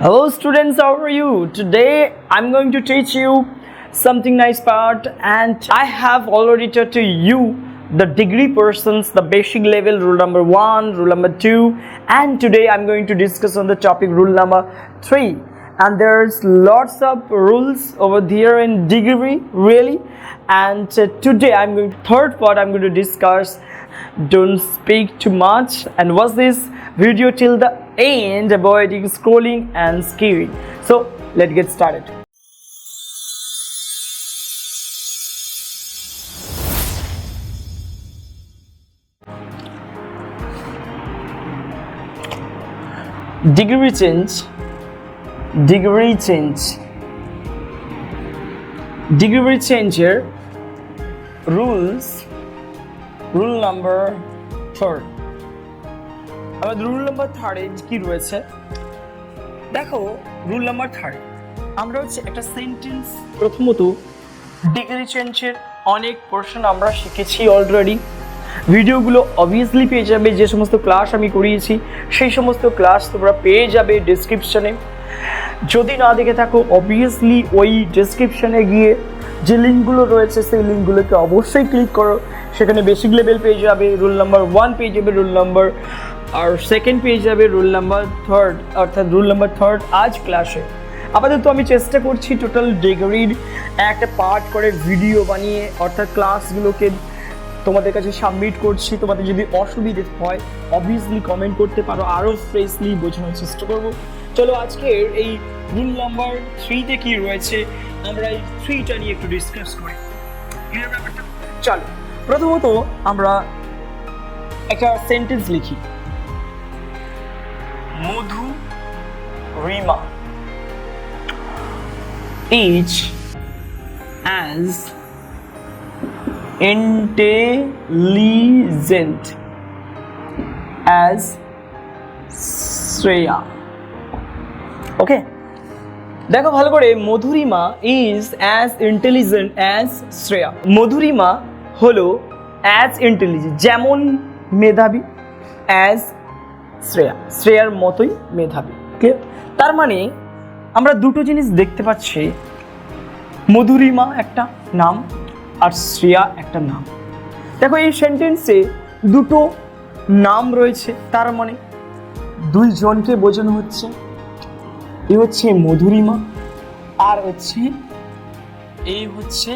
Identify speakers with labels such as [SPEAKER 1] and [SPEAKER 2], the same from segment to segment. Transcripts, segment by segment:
[SPEAKER 1] Hello students, how are you? Today I'm going to teach you something nice part, and I have already taught to you the degree persons, the basic level, rule number 1, rule number 2, and today I'm going to discuss on the topic rule number 3. And there's lots of rules over there in degree really, and today I'm going to third part I'm going to discuss. Don't speak too much and watch this video till the end, avoiding scrolling and skipping. So let's get started. Degree change. Degree changer rules. Rule number 3. আমাদের rule number 3 কি রয়েছে দেখো। Rule number 3 আমরা হচ্ছে একটা sentence, প্রথমত degree চেঞ্জের অনেক পোরশন আমরা শিখেছি অলরেডি। ভিডিওগুলো অবভিয়াসলি পেয়ে যাবে, যে সমস্ত ক্লাস আমি করিয়েছি সেই সমস্ত ক্লাস তোমরা পেয়ে যাবে ডেসক্রিপশনে। যদি না দেখে থাকো অবভিয়াসলি ওই ডেসক্রিপশনে গিয়ে যে লিঙ্কগুলো রয়েছে সেই লিঙ্কগুলোকে অবশ্যই ক্লিক করো। সেখানে বেসিক লেভেল পেয়ে যাবে, রুল নাম্বার 1 পেয়ে যাবে, রুল নাম্বার আর সেকেন্ড পেয়ে যাবে, রুল নাম্বার 3 অর্থাৎ রুল নাম্বার 3 আজ ক্লাসে। আপাতত আমি চেষ্টা করছি টোটাল ডিগ্রির একটা পার্ট করে ভিডিও বানিয়ে অর্থাৎ ক্লাসগুলোকে তোমাদের কাছে সাবমিট করছি। তোমাদের যদি অসুবিধে হয় অবভিয়াসলি কমেন্ট করতে পারো, আরও ফ্রেশলি বোঝানোর চেষ্টা করবো। চলো আজকের এই রুল নাম্বার 3তে কি রয়েছে আমরা এই 3টা নিয়ে একটু ডিসকাস করি। চলো প্রথমত আমরা একটা সেন্টেন্স লিখি। Madhurima is as intelligent as Shreya. ওকে, দেখো ভালো করে। Madhurima is as intelligent as Shreya. Madhurima হলো অ্যাজ ইন্টেলিজেন্ট, যেমন মেধাবী, অ্যাজ শ্রেয়া, শ্রেয়ার মতোই মেধাবী। ক্লিয়ার? তার মানে আমরা দুটো জিনিস দেখতে পাচ্ছি, মধুরিমা একটা নাম আর শ্রেয়া একটা নাম। দেখো এই সেন্টেন্সে দুটো নাম রয়েছে, তার মানে দুইজনকে বোঝানো হচ্ছে। এই হচ্ছে মধুরিমা আর হচ্ছে এই হচ্ছে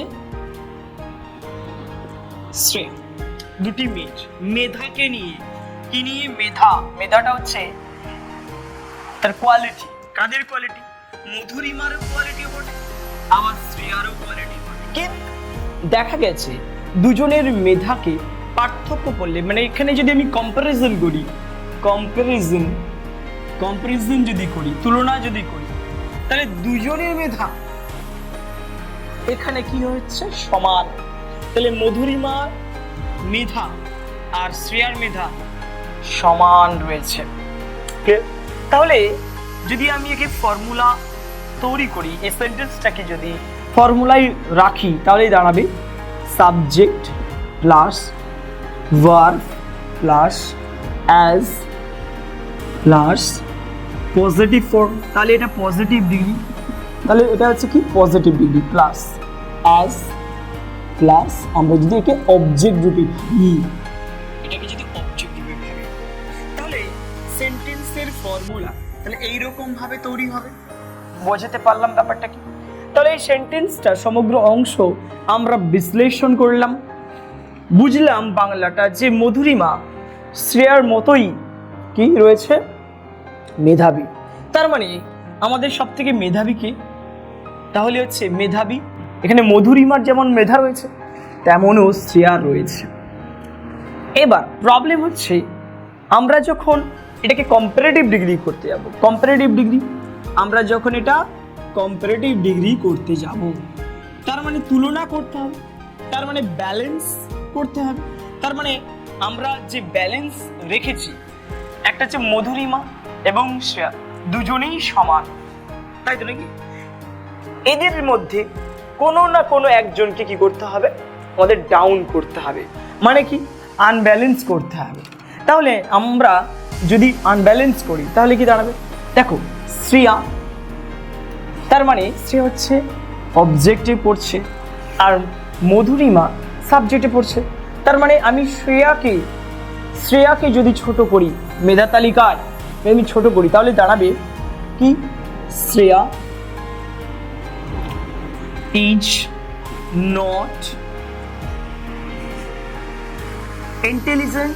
[SPEAKER 1] শ্রেয়া, দুটি মেয়ে। মেধাকে নিয়ে, কি নিয়ে? মেধাটা হচ্ছে তার কোয়ালিটি। কাদের কোয়ালিটি? মধুরিমারও কোয়ালিটি বটে, আবার শ্রেয়ারও কোয়ালিটি বটে। কিন্তু দেখা গেছে দুজনের মেধাকে পার্থক্য করলে, মানে এখানে যদি আমি কম্পারিজন যদি করি, তুলনা যদি করি, তাহলে দুজনের মেধা এখানে কি হচ্ছে? সমান। তাহলে মধুরিমার মেধা আর শ্রেয়ার মেধা সমান রয়েছে। তাহলে যদি আমি একে ফর্মুলা তৈরি করি, এই সেন্টেন্সটাকে যদি ফর্মুলায় রাখি তাহলেই দাঁড়াবে subject plus verb plus as plus positive form. তাহলে এটা পজিটিভ ডিগ্রি, তাহলে এটা হচ্ছে কি? Positive degree plus as plus আমরা যদি একে অবজেক্ট রূপে ভাবি, এটাকে যদি অবজেক্ট রূপে ভাবি তাহলে সেন্টেন্সের ফর্মুলা তাহলে এইরকম ভাবে তৈরি হবে। বোঝাতে পারলাম ব্যাপারটা কি? তাহলে এই সেন্টেন্সটা সমগ্র অংশ আমরা বিশ্লেষণ করলাম, বুঝলাম বাংলাটা যে মধুরিমা শ্রেয়ার মতোই কি রয়েছে? মেধাবী। তার মানে আমাদের সব থেকে মেধাবী কে? তাহলে হচ্ছে মেধাবী এখানে মধুরিমার যেমন মেধা রয়েছে তেমনও শ্রেয়ার রয়েছে। এবার প্রবলেম হচ্ছে আমরা যখন এটাকে কম্পারেটিভ ডিগ্রি করতে যাব, আমরা যখন এটা কম্পারেটিভ ডিগ্রি করতে যাব তার মানে তুলনা করতে হবে, তার মানে ব্যালেন্স করতে হবে। তার মানে আমরা যে ব্যালেন্স রেখেছি, একটা হচ্ছে মধুরিমা এবং শ্রেয়া দুজনেই সমান, তাই তো নাকি? এদের মধ্যে কোনো না কোনো একজনকে কি করতে হবে? আমাদের ডাউন করতে হবে, মানে কি? আনব্যালেন্স করতে হবে। তাহলে আমরা যদি আনব্যালেন্স করি তাহলে কি দাঁড়াবে? দেখো শ্রেয়া তার মানে সে হচ্ছে অবজেক্টে পড়ছে আর মধুরিমা সাবজেক্টে পড়ছে। তার মানে আমি শ্রেয়াকে যদি ছোট করি মেধা তালিকায় আমি ছোট করি তাহলে দাঁড়াবে কি শ্রেয়া ইজ নট ইন্টেলিজেন্ট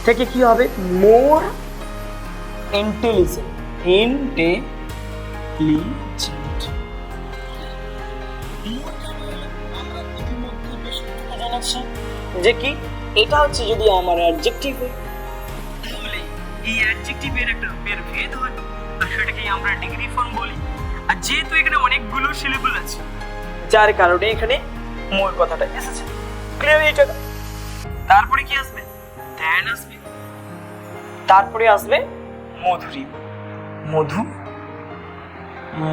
[SPEAKER 1] থেকে কি হবে মোর ইন্টেলিজেন্ট যে কি এটা হচ্ছে যদি আমার অ্যাডজেক্টিভ হয় তাহলে এই অ্যাডজেক্টিভের একটা ভেদ হয় আর সেটাকে আমরা ডিগ্রি ফর্ম বলি। আর যেহেতু এখানে অনেকগুলো সিলেবল আছে যার কারণে এখানে মোর কথাটা এসেছে। ক্লিয়ার এটা? তারপরে কি আসবে দেন আসবে, তারপরে আসবে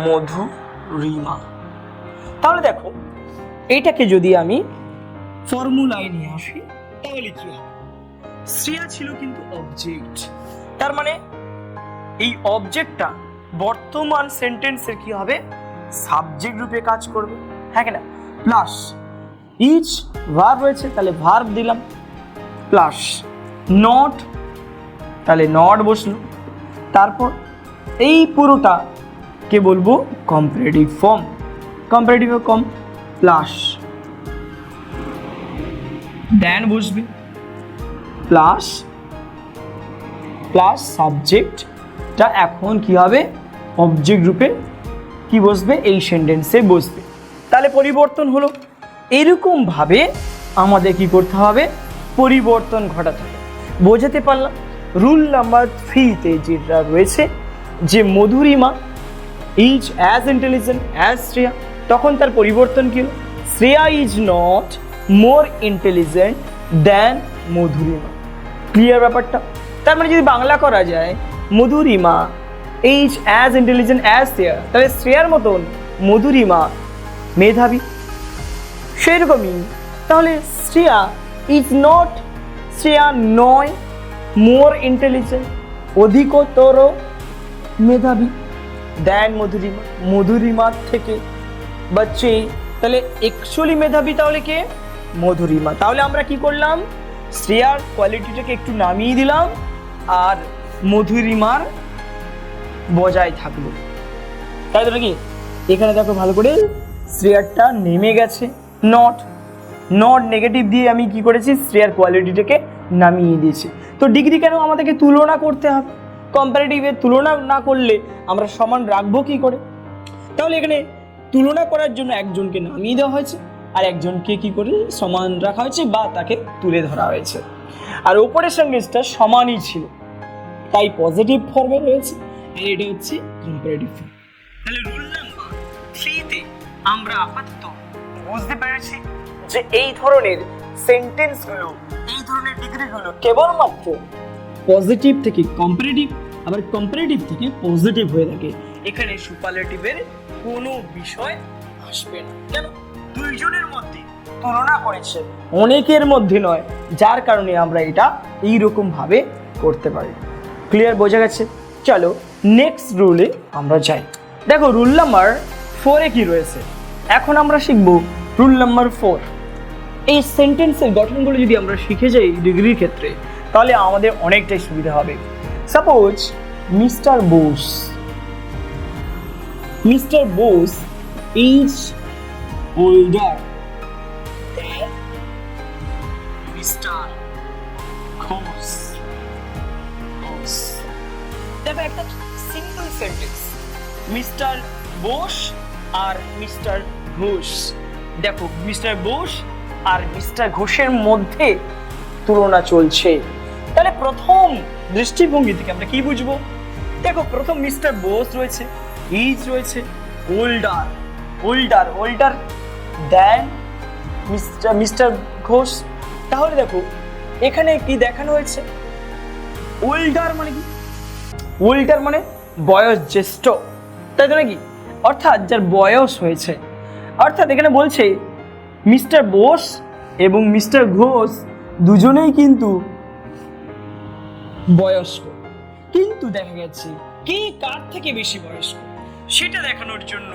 [SPEAKER 1] মধুরিমা। তাহলে দেখো এইটাকে যদি আমি ফর্মুলায় নিয়ে আসি তাহলে কি হবে শ্রেয়া ছিল কিন্তু অবজেক্ট, তার মানে এই অবজেক্টটা বর্তমান সেন্টেন্সের কি হবে সাবজেক্ট রূপে কাজ করবে, হ্যাঁ কিনা? প্লাস ইজ ভার্ব রয়েছে তাহলে ভার্ব দিলাম, প্লাস নট তাহলে নট বসলো, তারপর এই পুরোটা কে বলবো কম্পারেটিভ ফর্ম, কম্পারেটিভ কম প্লাস দেন বসবে প্লাস সাবজেক্টটা এখন কি হবে অবজেক্ট রূপে কি বসবে এই সেন্টেন্সে বসবে। তাহলে পরিবর্তন হলো। এরকম ভাবে আমাদের কি করতে হবে পরিবর্তন ঘটাতে হবে। বোঝাতে পারলাম? রুল নাম্বার 3-তে যেটা রয়েছে যে Madhurima is as intelligent as Shreya, তখন তার পরিবর্তন কি হলো Shreya is not more intelligent than Madhurima. Clear ব্যাপারটা? তার মানে যদি বাংলা করা যায় Madhurima is as intelligent as Shreya, তাহলে শ্রেয়ার মতন মধুরিমা মেধাবী। সেরকমই তাহলে শ্রেয়া নয় মোর ইন্টেলিজেন্ট অধিকতর মেধাবী দেন মধুরিমার থেকে বাচ্চে, তাহলে অ্যাকচুয়ালি মেধাবী তাহলে কে মধুরিমা। তাহলে আমরা কি করলাম শ্রেয়ার কোয়ালিটিটাকে একটু নামিয়ে দিলাম আর মধুরিমার বজায় থাকলো, তাই তো নাকি? এখানে দেখো ভালো করে শ্রেয়ারটা নেমে গেছে, নট নেগেটিভ দিয়ে আমি কি করেছি শ্রেয়ার কোয়ালিটিটাকে নামিয়ে দিয়েছি। তো ডিগ্রি কেন আমাদেরকে তুলনা করতে হবে? কম্পারেটিভের তুলনা না করলে আমরা সমান রাখবো কি করে? তাহলে এখানে তুলনা করার জন্য একজনকে নামিয়ে দেওয়া হয়েছে আর একজনকে কি করে সমান রাখা হয়েছে বা তাকে তুলে ধরা হয়েছে। আর ওপরের সঙ্গেটা সমানই ছিল তাই পজিটিভ ফর্মে রয়েছে আর এটা হচ্ছে কম্পারেটিভ ফর্ম। তাহলে রুল নাম্বার 3-তে আমরা আপাতত বুঝতে পেরেছি যে এই ধরনের সেন্টেন্সগুলো এই ধরনের ডিগ্রিগুলো কেবলমাত্র পজিটিভ থেকে কম্পারেটিভ আবার কম্পারেটিভ থেকে পজিটিভ হয়ে থাকে। এখানে সুপারলেটিভের কোনো বিষয় আসবে না। কেন? দুইজনের মধ্যে তুলনা করেছে, অনেকের মধ্যে নয়, যার কারণে আমরা এটা এইরকম ভাবে করতে পারি। ক্লিয়ার? বোঝা গেছে? চলো নেক্সট রুলে আমরা যাই। দেখো রুল নাম্বার 4-এ কি রয়েছে এখন আমরা শিখব। রুল নাম্বার 4 এই সেন্টেন্সের গঠনগুলো যদি আমরা শিখে যাই ডিগ্রির ক্ষেত্রে তাহলে আমাদের অনেকটাই সুবিধা হবে। Suppose mister Bose is older than Mr. Ghosh. দেখো একটা সিম্পল সেন্টেন্স মিস্টার বোস আর মিস্টার ঘোষ। দেখো মিস্টার বোস আর মিস্টার ঘোষের মধ্যে তুলনা চলছে। তাহলে প্রথম দৃষ্টিভঙ্গি থেকে আমরা কি বুঝবো? দেখো প্রথম মিস্টার বোস রয়েছে, ইজ রয়েছে, older দেন মিস্টার ঘোষ। তাহলে দেখো এখানে কি দেখানো হয়েছে ওল্ডার মানে কি? ওল্ডার মানে বয়স জ্যেষ্ঠ, তাই তো নাকি? অর্থাৎ যার বয়স হয়েছে। অর্থাৎ এখানে বলছে মিস্টার বোস এবং মিস্টার ঘোষ দুজনেই কিন্তু বয়স্ক, কিন্তু দেখা গেছে কে কার থেকে বেশি বয়স্ক সেটা দেখানোর জন্য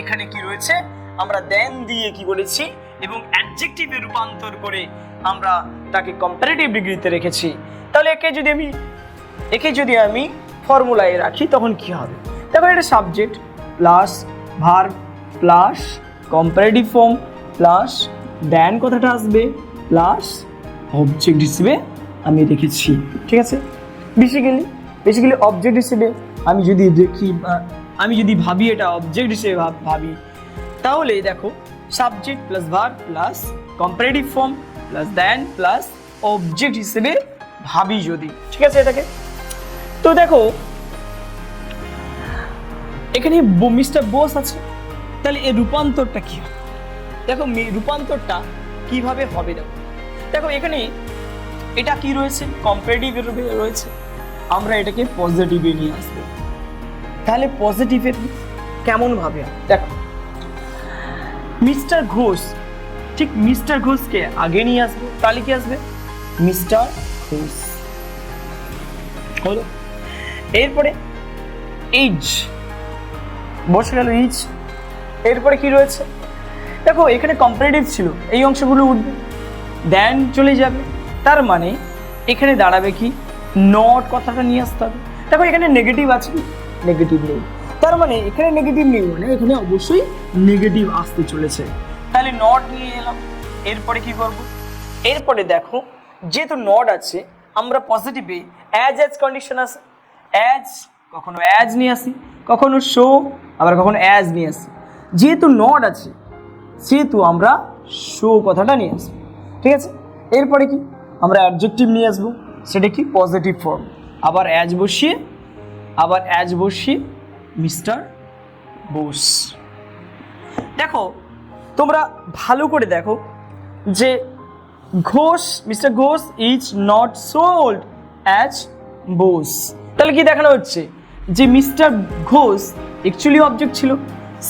[SPEAKER 1] এখানে কি রয়েছে, আমরা দেন দিয়ে কি বলেছি এবং অ্যাডজেক্টিভে রূপান্তর করে আমরা তাকে কম্পারেটিভ ডিগ্রিতে রেখেছি। তাহলে একে যদি আমি ফর্মুলায় রাখি তখন কি হবে, তারপরে এটা subject plus verb plus comparative form plus then কথাটা আসবে প্লাস অবজেক্ট হিসেবে আমি রেখেছি। ঠিক আছে, বেসিক্যালি অবজেক্ট হিসেবে আমি যদি ভাবি এটা অবজেক্ট হিসেবে ভাবি, তাহলে দেখো subject plus verb plus comparative form plus then plus object হিসেবে ভাবি যদি, ঠিক আছে এটাকে। তো দেখো এখানে মিস্টার বোস আছে, তাহলে এর রূপান্তরটা কি হবে? দেখো রূপান্তরটা কিভাবে হবে, দেখো এখানে এটা কি রয়েছে, কম্পারেটিভ রয়েছে, আমরা এটাকে পজিটিভে নিয়ে আসবো। তাহলে পজিটিভের কেমন ভাবে দেখো, মিস্টার ঘোষ, ঠিক মিস্টার ঘোষকে আগে নিয়ে আসবো, তাহলে কি আসবে মিস্টার ঘোষ হলো। এরপরে এইজ বসে গেল ইজ, এরপরে কি রয়েছে দেখো এখানে কম্পারেটিভ ছিল, এই অংশগুলো উঠবে, দেন চলে যাবে, তার মানে এখানে দাঁড়াবে কি নট কথাটা নিয়ে আসতে হবে। দেখো এখানে নেগেটিভ আছে, নেগেটিভ নেই, তার মানে এখানে নেগেটিভ নেই মানে এখানে অবশ্যই নেগেটিভ আসতে চলেছে, তাহলে নট নিয়ে এলাম। এরপরে কি করব, এরপরে দেখো যেহেতু নট আছে আমরা পজিটিভে অ্যাজ কন্ডিশন আছে, কখনো অ্যাজ নিয়ে আসি, কখনো শো, আবার কখনো অ্যাজ নিয়ে আসি। যেহেতু নট আছে সেহেতু আমরা শো কথাটা নিয়ে আসবো, ঠিক আছে। এরপরে কি আমরা অ্যাডজেক্টিভ নিয়ে আসবো, সেটা কি পজিটিভ ফর্ম, আবার অ্যাজ বসিয়ে মিস্টার বোস। দেখো তোমরা ভালো করে দেখো যে mister Ghosh is not sold as Bose, তাহলে কি দেখানো হচ্ছে যে মিস্টার ঘোষ অ্যাকচুয়ালি অবজেক্ট ছিল,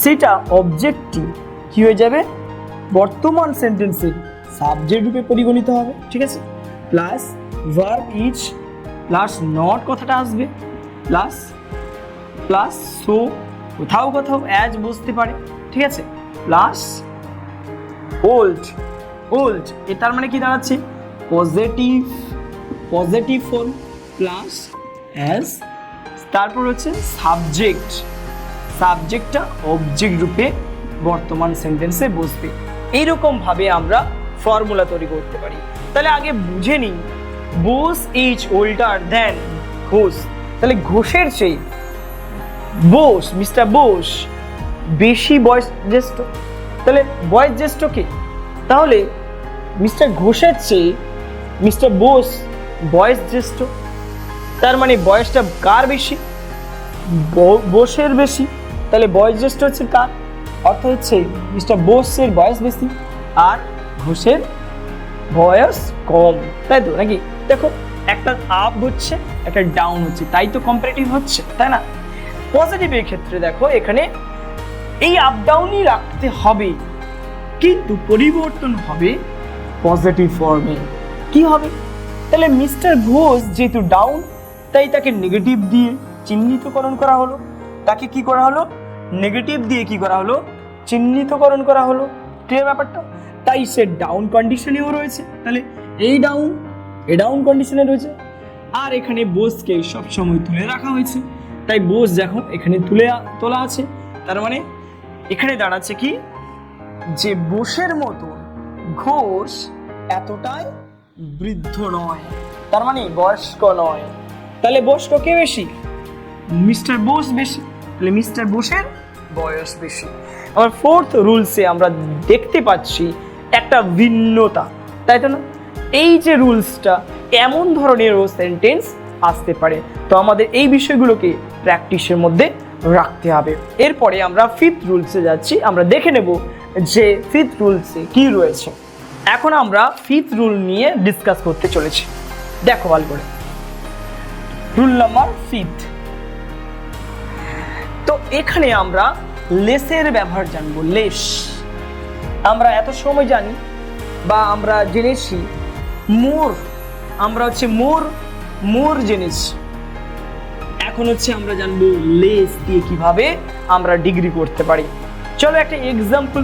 [SPEAKER 1] সেটা অবজেক্টটি কি হয়ে যাবে বর্তমান সেন্টেন্সের সাবজেক্ট রূপে পরিগণিত হবে, ঠিক আছে। Plus verb is plus not কথাটা আসবে প্লাস সো কোথাও অ্যাজ বসতে পারে, ঠিক আছে, প্লাস ওল্ড তার মানে কি দাঁড়াচ্ছে পজিটিভ ফর্ম প্লাস অ্যাজ, তারপর হচ্ছে সাবজেক্টটা অবজেক্ট রূপে বর্তমান সেন্টেন্সে বসবে। এইরকম ভাবে আমরা ফর্মুলা তৈরি করতে পারি। তাহলে আগে বুঝে নিই Bose is older than Ghosh, তাহলে ঘোষের চেয়ে মিস্টার বোস বেশি বয়স জ্যেষ্ঠ, তাহলে বয়স জ্যেষ্ঠ কে, তাহলে মিস্টার ঘোষের চেয়ে মিস্টার বোস বয়স জ্যেষ্ঠ, তার মানে বয়সটা কার বেশি, বোসের বেশি, তাহলে বয়স জ্যেষ্ঠ হচ্ছে কার, অর্থাৎ হচ্ছে মিস্টার বোসের বয়স বেশি আর ঘোষের বয়স কম, তাই তো নাকি। দেখো একটা আপ হচ্ছে একটা ডাউন হচ্ছে, তাই তো কম্পারেটিভ হচ্ছে, তাই না। পজিটিভের ক্ষেত্রে দেখো এখানে এই আপ ডাউনই রাখতে হবে, কিন্তু পরিবর্তন হবে পজিটিভ ফর্মে। কি হবে, তাহলে মিস্টার ঘোষ যেহেতু ডাউন তাই তাকে নেগেটিভ দিয়ে চিহ্নিতকরণ করা হলো, তাকে কি করা হলো নেগেটিভ দিয়ে কি করা হলো চিহ্নিতকরণ করা হলো, ক্লিয়ার ব্যাপারটা। তাই সে ডাউন কন্ডিশনেও রয়েছে, তাহলে এই ডাউন কন্ডিশনে রয়েছে, আর এখানে বোসকে সবসময় তুলে রাখা হয়েছে, তাই বোস দেখো এখানে তোলা আছে, তার মানে এখানে দাঁড়াচ্ছে কি যে বোসের মতো ঘোষ এতটাই বৃদ্ধ নয়, তার মানে বয়স্ক নয়, তাহলে বয়স্ক কে বেশি মিস্টার বোস বেশি, তাহলে মিস্টার বোসের বয়স বেশি। আবার ফোর্থ রুলসে আমরা দেখতে পাচ্ছি একটা ভিন্নতা, তাই তো না। এই যে রুলসটা এমন ধরনের সেন্টেন্স আসতে পারে, তো আমাদের এই বিষয়গুলোকে প্র্যাকটিসের মধ্যে রাখতে হবে। এরপরে আমরা ফিফথ রুলসে যাচ্ছি, আমরা দেখে নেব যে ফিফথ রুলসে কি রয়েছে। এখন আমরা ফিফথ রুল নিয়ে ডিসকাস করতে চলেছি, দেখো ভালো করে। রুল নাম্বার ফিফথ, তো এখানে আমরা লেসের ব্যবহার জানবো। লেস আমরা এত সময় জানি বা আমরা জেনেছি মোর, আমরা হচ্ছে মোর জেনেছি, এখন হচ্ছে আমরা জানবো লেস দিয়ে কিভাবে আমরা ডিগ্রি করতে পারি। চলো একটা এক্সাম্পল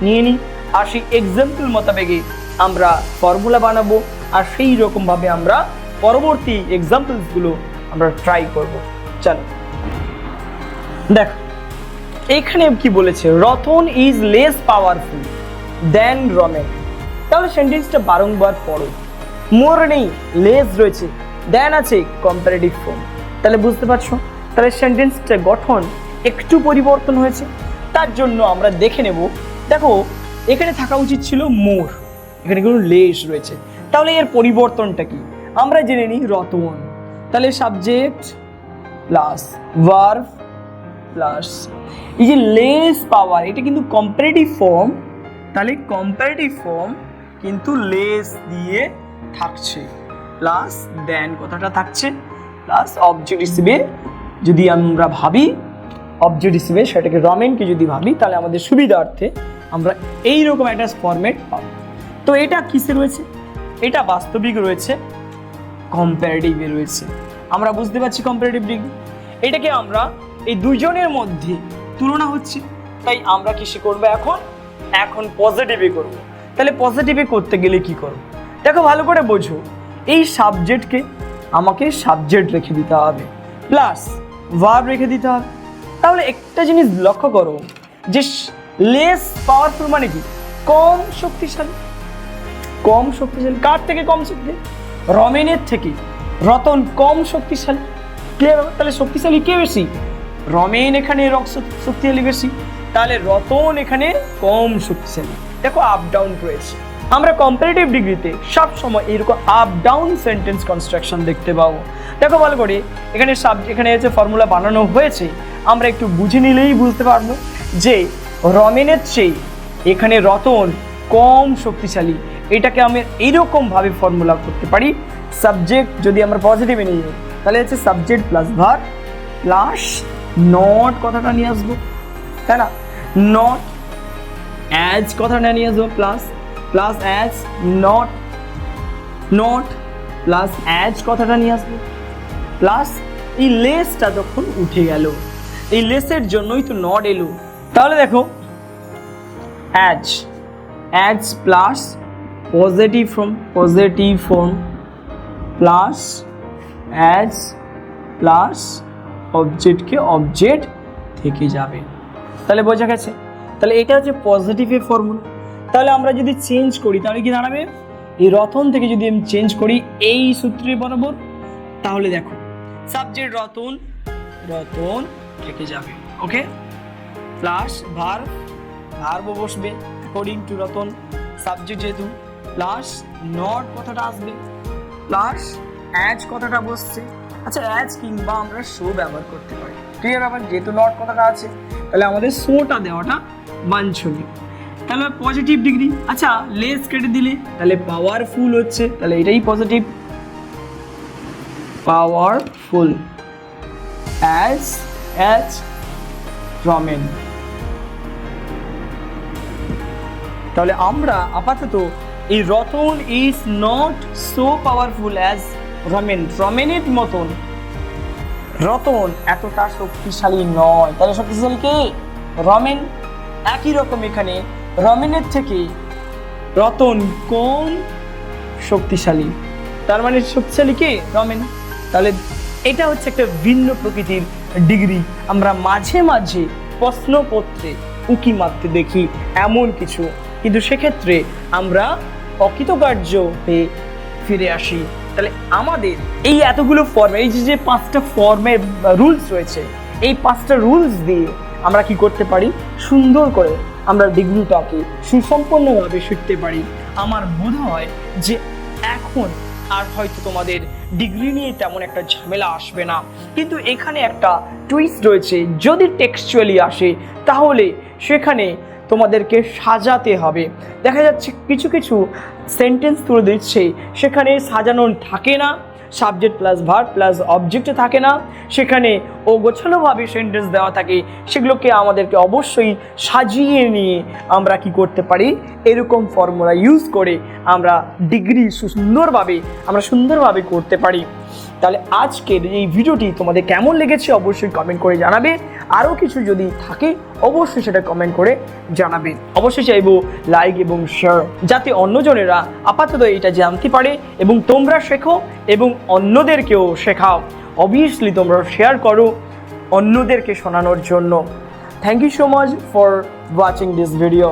[SPEAKER 1] নিয়ে নিই, আর সেই এক্সাম্পল মোতাবেক আমরা ফর্মুলা বানাবো, আর সেই রকমভাবে আমরা পরবর্তী এক্সাম্পলসগুলো আমরা ট্রাই করব। চলো দেখো এখানে কি বলেছে, রতন ইজ লেস পাওয়ারফুল দেন রমেন। তাহলে সেন্টেন্সটা বারংবার পড়ো। মোর নেই, লেস রয়েছে, দেন আছে কম্পারেটিভ ফর্ম। তাহলে বুঝতে পারছো, তাহলে সেন্টেন্সটা গঠন একটু পরিবর্তন হয়েছে। তার জন্য আমরা দেখে নেব, দেখো এখানে থাকা উচিত ছিল মোর, এখানে কিন্তু লেস রয়েছে। তাহলে এর পরিবর্তনটা কি আমরা জেনে নিই। রতন, তাহলে সাবজেক্ট প্লাস ভার্ব প্লাস এই যে লেস পাওয়ার, এটা কিন্তু কম্পারেটিভ ফর্ম, তাহলে কম্পারেটিভ ফর্ম কিন্তু লেস দিয়ে থাকছে, প্লাস দেন কথাটা থাকছে, প্লাস অবজেক্ট হিসেবে যদি আমরা ভাবি, অবজেক্ট হিসেবে সেটাকে রমেনকে যদি ভাবি, তাহলে আমাদের সুবিধার্থে আমরা এইরকম একটা ফরম্যাট পাবো। তো এটা কিসে রয়েছে, এটা বাস্তবিক রয়েছে, কম্পারেটিভে রয়েছে। আমরা বুঝতে পারছি কম্পারেটিভ ডিগ্রি, এটাকে আমরা এই দুজনের মধ্যে তুলনা হচ্ছে, তাই আমরা কিসে করবো এখন পজিটিভে করব। তাহলে পজিটিভে করতে গেলে কি করব, দেখো ভালো করে বোঝো। এই সাবজেক্টকে আমাকে সাবজেক্ট রেখে দিতে হবে, প্লাস ভার্ব রেখে দিতে হবে। তাহলে একটা জিনিস লক্ষ্য করো যে লেস পাওয়ারফুল মানে কি, কম শক্তিশালী। কম শক্তিশালী কার থেকে কম শক্তি, রমেনের থেকে। রতন কম শক্তিশালী, ক্লিয়ার? তাহলে শক্তিশালী কে বেশি, রমেন এখানে শক্তিশালী বেশি, তাহলে রতন এখানে কম শক্তিশালী। দেখো আপ ডাউন রয়েছে। আমরা কম্পারেটিভ ডিগ্রিতে সবসময় এরকম আপ ডাউন সেন্টেন্স কনস্ট্রাকশন দেখতে পাবো। দেখো ভালো করে এখানে হচ্ছে ফর্মুলা বানানো হয়েছে, আমরা একটু বুঝে নিলেই বুঝতে পারবো যে রমেনের চেয়ে এখানে রতন কম শক্তিশালী। এটাকে আমি এইরকমভাবে ফর্মুলা করতে পারি, সাবজেক্ট যদি আমরা পজিটিভে নিয়ে যাই, তাহলে হচ্ছে subject plus verb plus not কথাটা নিয়ে আসবো, তাই না? নট অ্যাজ কথাটা নিয়ে আসবো, plus as, not plus as কথাটা নিয়ে আসবো, প্লাস এই লেসটা যখন উঠে গেল, এই লেসের জন্যই তো নট এলো। তাহলে দেখো as plus positive form plus as plus অবজেক্টকে অবজেক্ট থেকে যাবে। তাহলে বোঝা গেছে? তাহলে এটা হচ্ছে পজিটিভের ফর্মুলা। তাহলে আমরা যদি চেঞ্জ করি তাহলে কি দাঁড়াবে, এই রতন থেকে যদি আমি চেঞ্জ করি এই সূত্রে বরাবর, তাহলে দেখো সাবজেক্ট রতন থেকে যাবে, ওকে, প্লাস ভার্ব বসবে অ্যাকর্ডিং টু রতন, সাবজেক্ট যেহেতু, প্লাস নট কথাটা আসবে, প্লাস অ্যাজ কথাটা বসছে। আচ্ছা অ্যাজ কিংবা আমরা শো ব্যবহার করতে পারি, ক্লিয়ার? আবার যেহেতু নট কথাটা আছে, তাহলে আমাদের শোটা দেওয়াটা বাঞ্ছনীয়। তাহলে পজিটিভ ডিগ্রি, আচ্ছা লেস কেটে দিলে তাহলে পাওয়ারফুল হচ্ছে, তাহলে এটাই পজিটিভ, পাওয়ারফুল অ্যাজ রমেন। তাহলে আমরা আপাতত এই Ratan is not so powerful as রমেনের মতন রতন এতটা শক্তিশালী নয়। তাহলে শক্তিশালী কে, রমেন। একই রকম এখানে রমেনের থেকে রতন কম শক্তিশালী, তার মানে শক্তিশালী কে, রমেন। তাহলে এটা হচ্ছে একটা ভিন্ন প্রকৃতির ডিগ্রি। আমরা মাঝে মাঝে প্রশ্নপত্রে উঁকি মারতে দেখি এমন কিছু, কিন্তু সেক্ষেত্রে আমরা অকৃতকার্য হয়ে ফিরে আসি। তাহলে আমাদের এই এতগুলো ফর্ম, এই যে 5টা ফর্মের রুলস রয়েছে, এই 5টা রুলস দিয়ে আমরা কি করতে পারি, সুন্দর করে আমরা ডিগ্রিটাকে সুসম্পন্নভাবে শিখতে পারি। আমার বোধ হয় যে এখন আর হয়তো তোমাদের ডিগ্রি নিয়ে তেমন একটা ঝামেলা আসবে না, কিন্তু এখানে একটা টুইস্ট রয়েছে। যদি টেক্সচুয়ালি আসে তাহলে সেখানে তোমাদেরকে সাজাতে হবে। দেখা যাচ্ছে কিছু কিছু সেন্টেন্স তুলে দিচ্ছে, সেখানে সাজানো থাকে না, সাবজেক্ট প্লাস ভার্ব প্লাস অবজেক্টে থাকে না, সেখানে ও গোছানোভাবে সেন্টেন্স দেওয়া থাকে, সেগুলোকে আমাদেরকে অবশ্যই সাজিয়ে নিয়ে আমরা কি করতে পারি, এরকম ফর্মুলা ইউজ করে আমরা ডিগ্রি সুন্দরভাবে করতে পারি। তাহলে আজকের এই ভিডিওটি তোমাদের কেমন লেগেছে অবশ্যই কমেন্ট করে জানাবে। আরও কিছু যদি থাকে অবশ্যই সেটা কমেন্ট করে জানাবে। অবশ্যই চাইবো লাইক এবং শেয়ার, যাতে অন্যজনেরা আপাতত এটা জানতে পারে এবং তোমরা শেখো এবং অন্যদেরকেও শেখাও। অবভিয়াসলি তোমরা শেয়ার করো অন্যদেরকে শোনানোর জন্য। Thank you so much for watching this video.